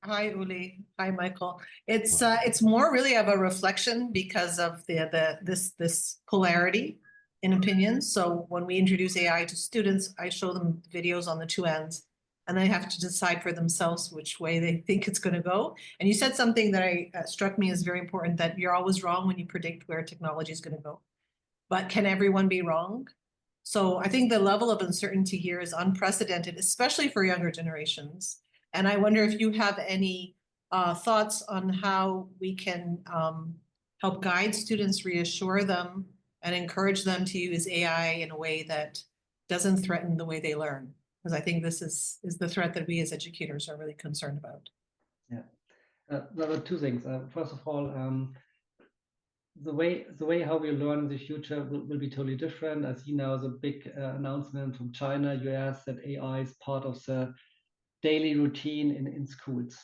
Hi, Uli. Hi, Michael. It's more really of a reflection because of this polarity in opinions. So when we introduce AI to students, I show them videos on the two ends, and they have to decide for themselves which way they think it's going to go. And you said something that struck me as very important, that you're always wrong when you predict where technology is going to go. But can everyone be wrong? So I think the level of uncertainty here is unprecedented, especially for younger generations. And I wonder if you have any thoughts on how we can help guide students, reassure them, and encourage them to use AI in a way that doesn't threaten the way they learn. Because I think this is the threat that we as educators are really concerned about. Yeah, there are two things. First of all, the way how we learn in the future will be totally different. I see now the big announcement from China, US, that AI is part of the daily routine in schools.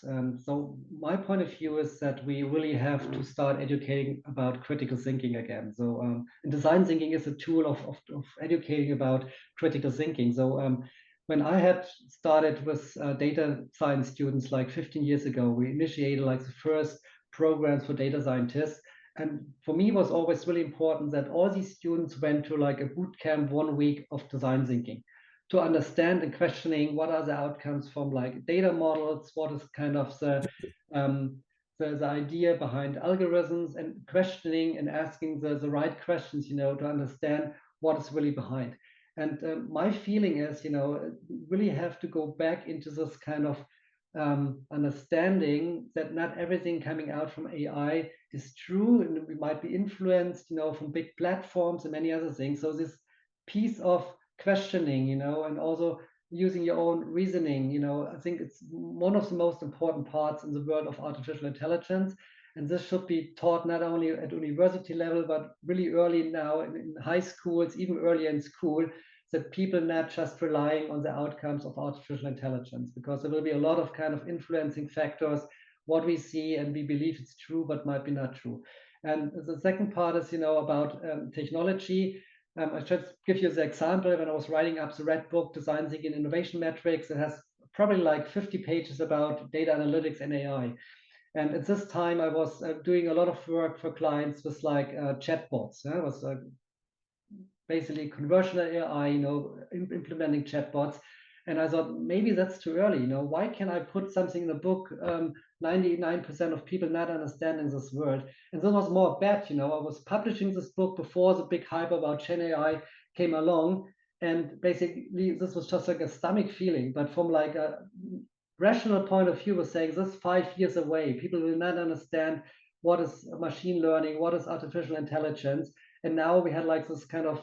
So my point of view is that we really have to start educating about critical thinking again. So and design thinking is a tool of educating about critical thinking. So when I had started with data science students like 15 years ago, we initiated like the first programs for data scientists. And for me, it was always really important that all these students went to like a boot camp 1 week of design thinking to understand and questioning what are the outcomes from like data models, what is kind of the idea behind algorithms, and questioning and asking the right questions, to understand what is really behind. And my feeling is, really have to go back into this kind of understanding that not everything coming out from AI is true, and we might be influenced, from big platforms and many other things. So this piece of questioning, and also using your own reasoning, I think it's one of the most important parts in the world of artificial intelligence. And this should be taught not only at university level, but really early now in high schools, even earlier in school, that people not just relying on the outcomes of artificial intelligence, because there will be a lot of kind of influencing factors, what we see and we believe it's true, but might be not true. And the second part is, about technology. I just give you the example. When I was writing up the red book, Design Thinking and Innovation Metrics, it has probably like 50 pages about data analytics and AI. And at this time, I was doing a lot of work for clients with like chatbots. It was basically conversational AI, implementing chatbots. And I thought, maybe that's too early. Why can I put something in the book? 99% of people not understanding this world. And this was more bad. I was publishing this book before the big hype about Gen AI came along. And basically, this was just like a stomach feeling. But from like a rational point of view, was saying this 5 years away. People will not understand what is machine learning, what is artificial intelligence. And now we had like this kind of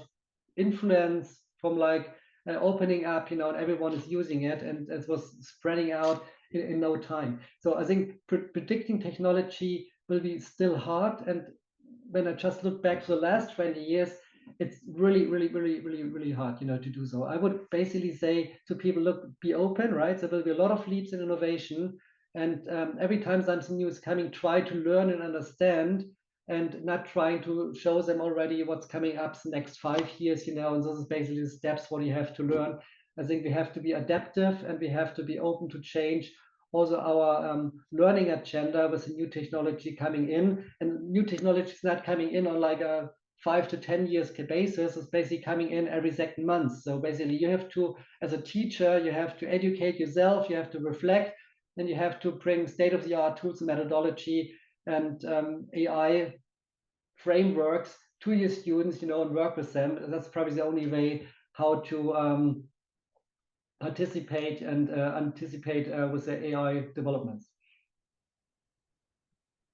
influence from like opening up, and everyone is using it, and it was spreading out in no time. So I think predicting technology will be still hard. And when I just look back to the last 20 years, it's really, really, really, really, really hard, to do so. I would basically say to people, look, be open, right? So there'll be a lot of leaps in innovation. And every time something new is coming, try to learn and understand, and not trying to show them already what's coming up the next 5 years, and this is basically the steps what you have to learn. I think we have to be adaptive, and we have to be open to change. Also our learning agenda with the new technology coming in, and new technology is not coming in on like a 5 to 10 years basis. It's basically coming in every second month. So basically you have to, as a teacher, you have to educate yourself, you have to reflect, and you have to bring state-of-the-art tools and methodology and AI frameworks to your students, and work with them. That's probably the only way how to participate and anticipate with the AI developments.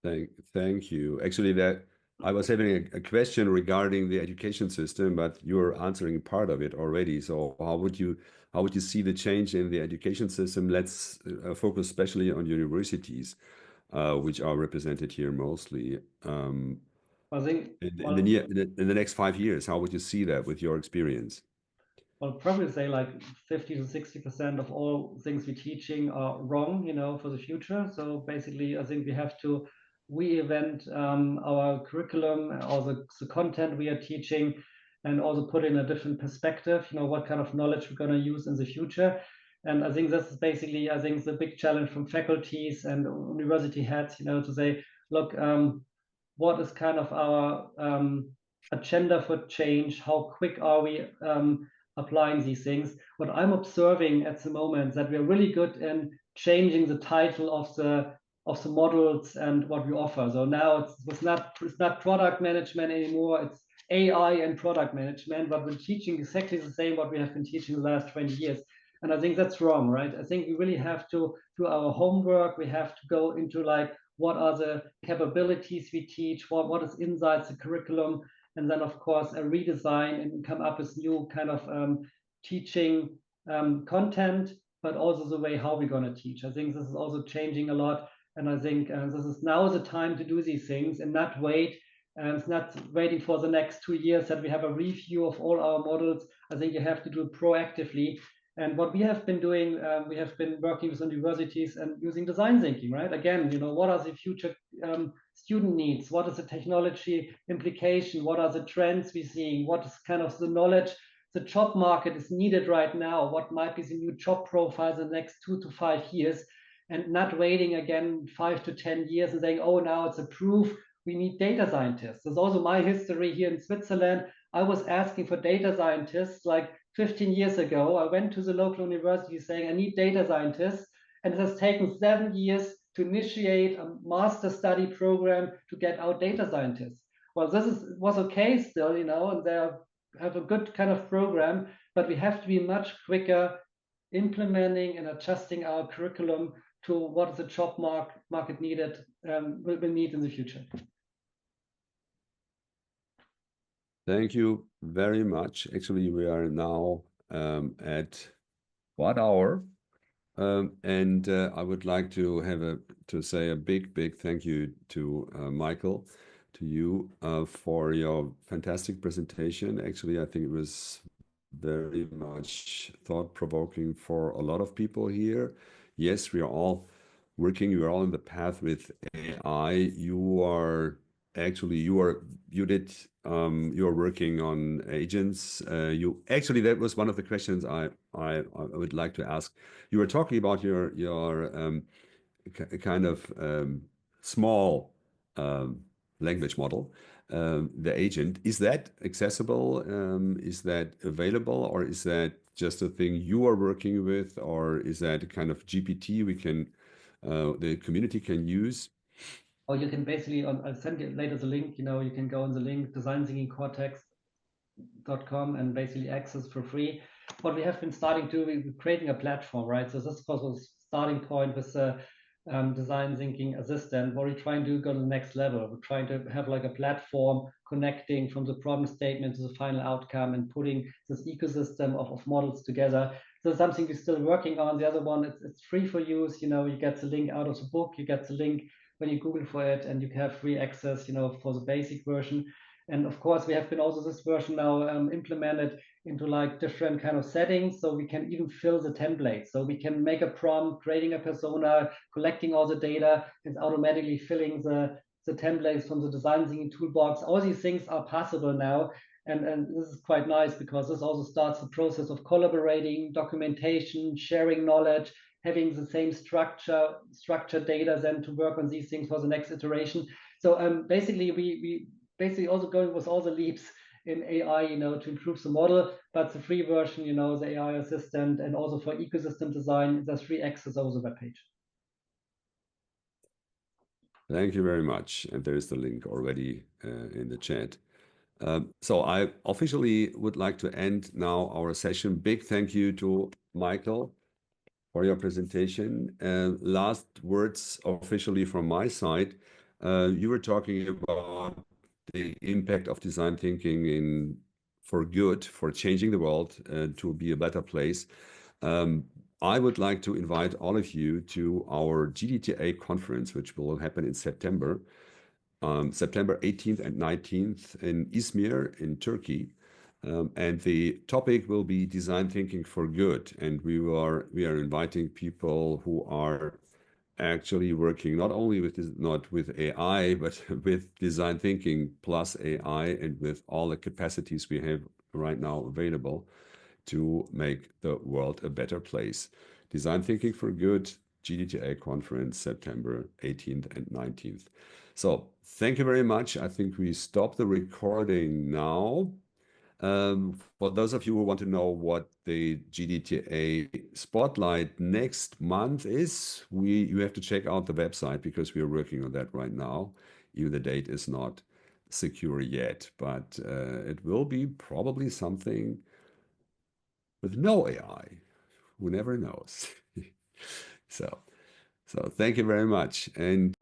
Thank you. Actually, that I was having a question regarding the education system, but you're answering part of it already. So how would you see the change in the education system? Let's focus especially on universities, which are represented here mostly. I think in the next 5 years, how would you see that with your experience? I'll probably say like 50 to 60% of all things we're teaching are wrong, for the future. So basically, I think we have to reinvent our curriculum, or the content we are teaching, and also put in a different perspective, what kind of knowledge we're going to use in the future. And I think this is basically, the big challenge from faculties and university heads, to say, look, what is kind of our agenda for change? How quick are we applying these things? What I'm observing at the moment, that we're really good in changing the title of the models and what we offer. So now it's not product management anymore. It's AI and product management, but we're teaching exactly the same what we have been teaching the last 20 years. And I think that's wrong, right? I think we really have to do our homework. We have to go into like, what are the capabilities we teach? What is inside the curriculum? And then, of course, a redesign and come up with new kind of teaching content, but also the way how we're going to teach. I think this is also changing a lot. And I think this is now the time to do these things and not wait. And it's not waiting for the next 2 years that we have a review of all our models. I think you have to do it proactively. And what we have been doing, we have been working with universities and using design thinking, right? Again, what are the future student needs? What is the technology implication? What are the trends we're seeing? What is kind of the knowledge the job market is needed right now? What might be the new job profiles in the next 2 to 5 years? And not waiting again 5 to 10 years and saying, oh, now it's approved. We need data scientists. There's also my history here in Switzerland. I was asking for data scientists like 15 years ago. I went to the local university saying, I need data scientists. And it has taken 7 years to initiate a master study program to get out data scientists. Well, was okay still, and they have a good kind of program, but we have to be much quicker implementing and adjusting our curriculum to what the job market needed will need in the future. Thank you very much. Actually, we are now at 1 hour, and I would like to say a big thank you to Michael, to you for your fantastic presentation. Actually, I think it was very much thought-provoking for a lot of people here. Yes, we are all working, we are all in the path with AI. You are working on agents. That was one of the questions I would like to ask. You were talking about your kind of small language model, the agent. Is that accessible? Is that available, or is that just a thing you are working with, or is that a kind of GPT the community can use? Or you can basically, I'll send you later the link, you can go on the link, designthinkingcortex.com, and basically access for free. What we have been starting to do, we're creating a platform, right? So this was starting point with design thinking assistant. What we're trying to go to the next level. We're trying to have like a platform connecting from the problem statement to the final outcome and putting this ecosystem of models together. So something we're still working on. The other one, it's free for use. You get the link out of the book, you get the link when you Google for it, and you have free access, for the basic version. And of course, we have been also this version now implemented into like different kind of settings, so we can even fill the templates. So we can make a prompt, creating a persona, collecting all the data, and automatically filling the templates from the design thinking toolbox. All these things are possible now. And this is quite nice because this also starts the process of collaborating, documentation, sharing knowledge, having the same structured data then to work on these things for the next iteration. So basically, we basically also going with all the leaps in AI, to improve the model, but the free version, the AI assistant, and also for ecosystem design, there's free access over the webpage. Thank you very much. And there is the link already in the chat. So I officially would like to end now our session. Big thank you to Michael for your presentation. Last words officially from my side. You were talking about the impact of design thinking for good, for changing the world to be a better place. I would like to invite all of you to our GDTA conference, which will happen in September 18th and 19th in Izmir in Turkey. And the topic will be design thinking for good. And we are inviting people who are actually working not only not with AI, but with design thinking plus AI, and with all the capacities we have right now available to make the world a better place. Design thinking for good, GDTA conference, September 18th and 19th. So thank you very much. I think we stop the recording now. For those of you who want to know what the GDTA Spotlight next month is, you have to check out the website, because we are working on that right now. Even the date is not secure yet, but it will be probably something with no AI. Who never knows? So thank you very much. And